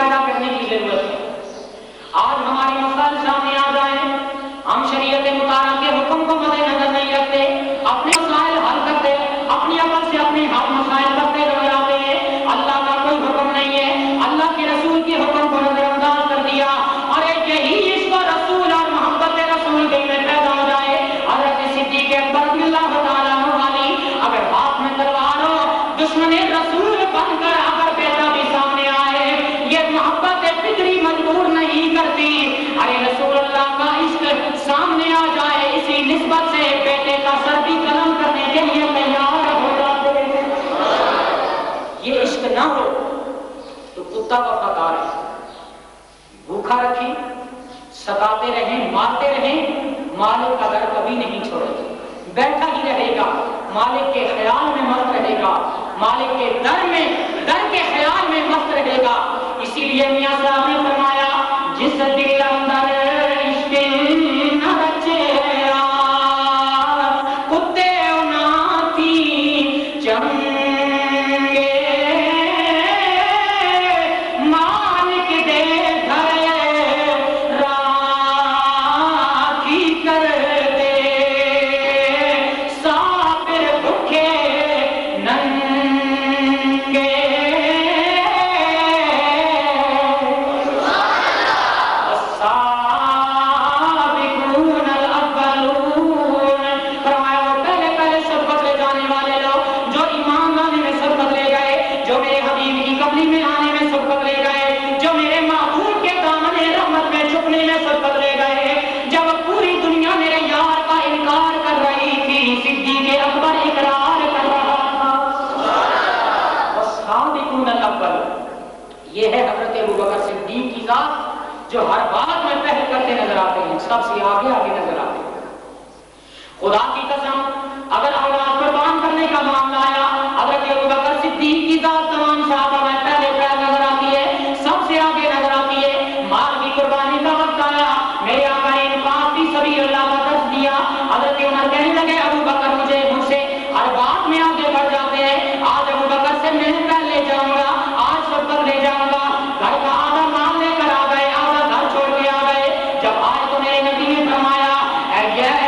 پیدا کرنے کی ضرورت ہے۔ آج ہمارے مسائل سامنے آ جائیں، ہم شریعت مطالعہ کے حکم کو مد نظر نہیں رکھتے، اپنے مسائل حل کرتے، اپنی عقل سے اپنے حل مسائل کرتے نظر آتے ہیں۔ اللہ کا کوئی حکم نہیں ہے، اللہ کے رسول کے حکم کو نظر انداز کر دیا۔ اور یہی عشق و رسول اور محبت رسول دل میں پیدا ہو جائے۔ حضرت صدیق اکبر رضی اللہ تعالیٰ عنہ والی اگر ہاتھ میں تلوار ہو، دشمن رسول بن کر اگر بیٹا بھی سامنے آئے، یہ محبت فطری مجبور نہیں کرتی۔ ارے رسول اللہ کا عشق سامنے آ جائے، اسی نسبت سے بیٹے کا سر بھی قلم کرنے کے لیے تیار ہو جاتے ہیں۔ یہ عشق نہ ہو تو کتا وفادار ہے، بھوکا رکھیں، ستاتے رہیں، مارتے رہیں، مالک کا در کبھی نہیں چھوڑے، بیٹھا ہی رہے گا، مالک کے خیال میں مست رہے گا، مالک کے در کے خیال میں مست رہے گا۔ اسی لیے میاں صاحب نے فرمایا، جس دل اندر عشق نہ رچے کتے ناتی چنگے مالک دے گھر راکھی کر دے صابر بھوکے ننگے۔ یہ ہے حضرت ابوبکر صدیق کی ذات جو ہر بات میں پہل کرتے نظر آتے ہیں، سب سے آگے نظر آتے ہیں۔ خدا کی قسم اگر اولاد قربان کرنے کا معاملہ آیا، حضرت ابوبکر صدیق کی ذات تمام صحابہ میں پہلے نظر آتی ہے، سب سے آگے نظر آتی ہے۔ مال کی قربانی کا وقت آیا، میرے آقا نے انفاق فی سبیل اللہ کا درس دیا۔ حضرت عمر کہنے لگے ابوبکر مجھ سے ہر بات میں آگے بڑھ جاتے ہیں، آج ابوبکر سے میں پہلے جاؤں گا، آج سب لے جاؤں گا۔ گھر کا آدھا مال لے کر آ گئے، آدھا گھر چھوڑ کے آ گئے۔ جب آئے تو میرے نبی نے فرمایا، اے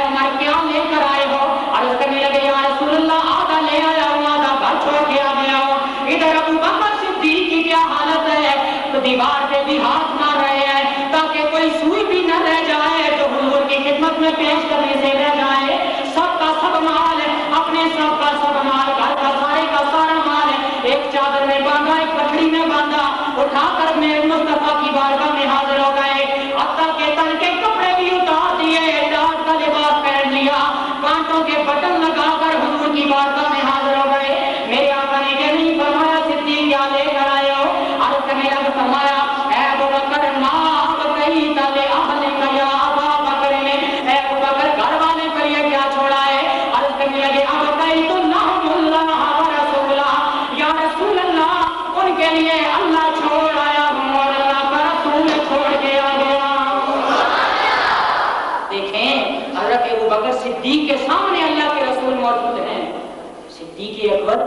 عمر کیا لے کر آئے ہو؟ عرض کرنے لگے یا رسول اللہ آدھا لے آیا ہوں، آدھا گھر چھوڑ کے آ گیا ہوں۔ ادھر ابوبکر صدیق کی کیا حالت ہے، تو دیوار پہ بھی ہاتھ مار رہے ہیں تاکہ کوئی سوئی بھی نہ رہ جائے جو حضور کی خدمت میں پیش کرنے سے رہ جائے۔ سب کا سب مال، اپنے سب کا سب مال، گھر کا سارے کا سارا مال ایک چادر میں باندھا، ایک پٹڑی میں باندھا، اٹھا کر اپنے مصطفیٰ کی بارگاہ میں حاضر ہو گئے۔ حتیٰ کہ تن کے کپڑے بھی اتار دیے، ٹاٹ کا لباس پہن لیا، کانٹوں کے بٹن لگا کر حضور کی بارگاہ میں حاضر ہو گئے۔ میرے آقا نے یہ نہیں فرمایا صدیق کیا لے کر آئے ہو، عرض کرنے لگا فرمایا اے ابوبکر ما بقیت لأہلک یا ابا بکر، اے ابوبکر گھر والے پر یہ کیا چھوڑا ہے؟ عرض کرنے لگے ابقیت لہم اللہ ورسولہ، یا رسول اللہ ان کے لیے اللہ چھوڑ آیا ہوں اور اللہ کا رسول چھوڑ کے آ گیا۔ دیکھیں حضرت ابوبکر صدیق کے سامنے اللہ کے رسول موجود ہیں۔ صدیق اکبر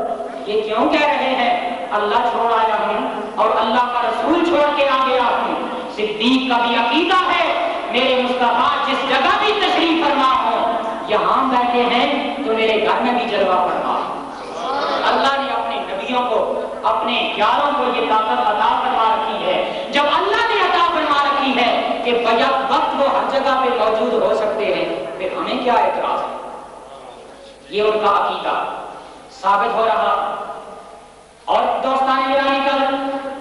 یہ کیوں کہہ رہے ہیں اللہ چھوڑ آیا ہوں اور اللہ کا رسول چھوڑ کے آ گیا ہوں؟ صدیق کا بھی عقیدہ ہے میرے مصطفیٰ جس جگہ بھی تشریف فرما ہو، یہاں بیٹھے ہیں تو میرے گھر میں بھی جلوہ فرما۔ اللہ نے اپنے نبیوں کو، اپنے یاروں کو یہ طاقت عطا فرما رکھی ہے۔ جب اللہ نے عطا فرما رکھی ہے کہ بیک وقت وہ ہر جگہ پہ موجود ہو سکتے ہیں، پھر ہمیں کیا اعتراض ہے؟ یہ ان کا عقیدہ ثابت ہو رہا۔ اور دوستان گرامی کل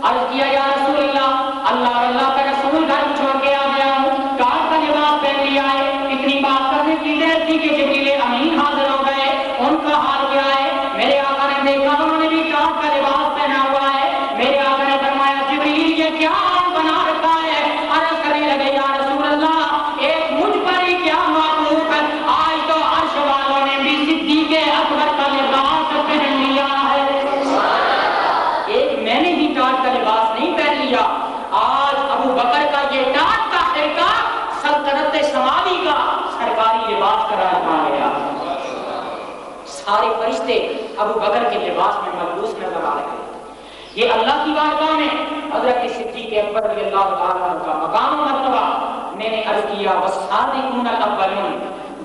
عرض کیا یا رسول اللہ، اللہ اور اللہ کا رسول گھر چھوڑ کے آ گیا ہوں، کاٹ کا لباس پہن لیا ہے۔ اتنی بات کرنے کی دیر تھی کہ جبریل امین حاضر ہو گئے، ان کا حال کیا ہے؟ میرے آقا نے دیکھا انہوں نے بھی کاٹ کا لباس پہنا ہوا ہے۔ میرے آقا نے فرمایا جبریل یہ کیا بنا رکھا ہے؟ عرض کرنے لگے یا رسول اللہ ایک مجھ پر ہی کیا معقوف ہے، آج تو عرش والوں نے بھی صدیق اکبر کا لباس پہن لیا ہے۔ ایک میں نے ہی ٹاٹ کا لباس نہیں پہن لیا، آج ابوبکر کا یہ ٹاٹ کا خرقہ سلطنت سماوی کا سرکاری لباس قرار پا گیا۔ سارے فرشتے ابوبکر کے لباس میں ملبوس نظر آ رہے ہیں۔ یہ اللہ کی بارگاہ میں حضرت صدیق صدیق اکبر رضی اللہ تعالیٰ عنہ کا مقام و مرتبہ میں نے عرض کیا والسابقون الاولون،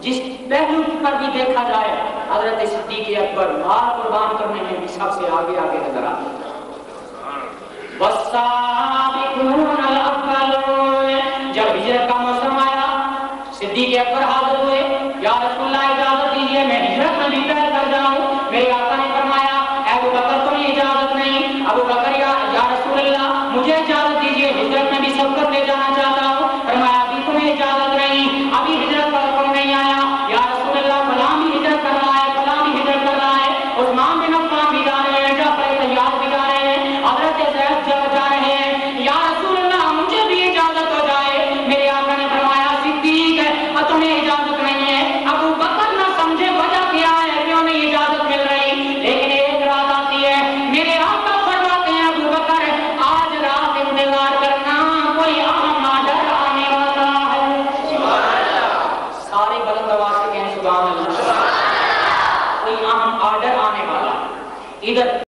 جس پہلو پر بھی دیکھا جائے حضرت صدیق اکبر مال قربان کرنے میں بھی سب سے آگے آگے نظر آتے ہیں۔ والسابقون الاولون، جب ہجرت کا موسم آیا صدیق اکبر حاضر ہوئے، یا رسول اللہ اجازت دیجیے میں ہجرت میں بھی طے کر جاؤں۔ میرے آقا نے فرمایا اے ابو بکر تمہیں اجازت نہیں۔ ابو بکر یا رسول اللہ مجھے اجازت دیجیے ہجرت میں بھی سبقت لے جانا چاہتا ہوں۔ فرمایا ابھی تمہیں اجازت نہیں، ابھی ہجرت کا حکم نہیں آیا۔ یا رسول اللہ فلاں بھی ہجرت کر رہا ہے، فلاں بھی ہجرت کر رہا ہے، عثمان بن عفان بھی جا رہے ہیں، جعفر طیار بھی جا رہے ہیں، حضرت زید جا رہے ہیں، یا رسول اللہ مجھے بھی اجازت ہو جائے۔ میرے آقا نے فرمایا صدیق تمہیں اجازت نہیں ہے۔ ابو بکر نہ سمجھے وجہ کیا ہے کیوں نہیں اجازت مل رہی، لیکن ایک رات آتی ہے میرے آقا فرماتے ہیں ابو بکر آج رات انتظار کرنا، کوئی اہم آڈر آنے والا ہے۔ سارے بلند آواز سے کہیں سبحان اللہ۔ کوئی اہم آرڈر آنے والا ہے۔ ادھر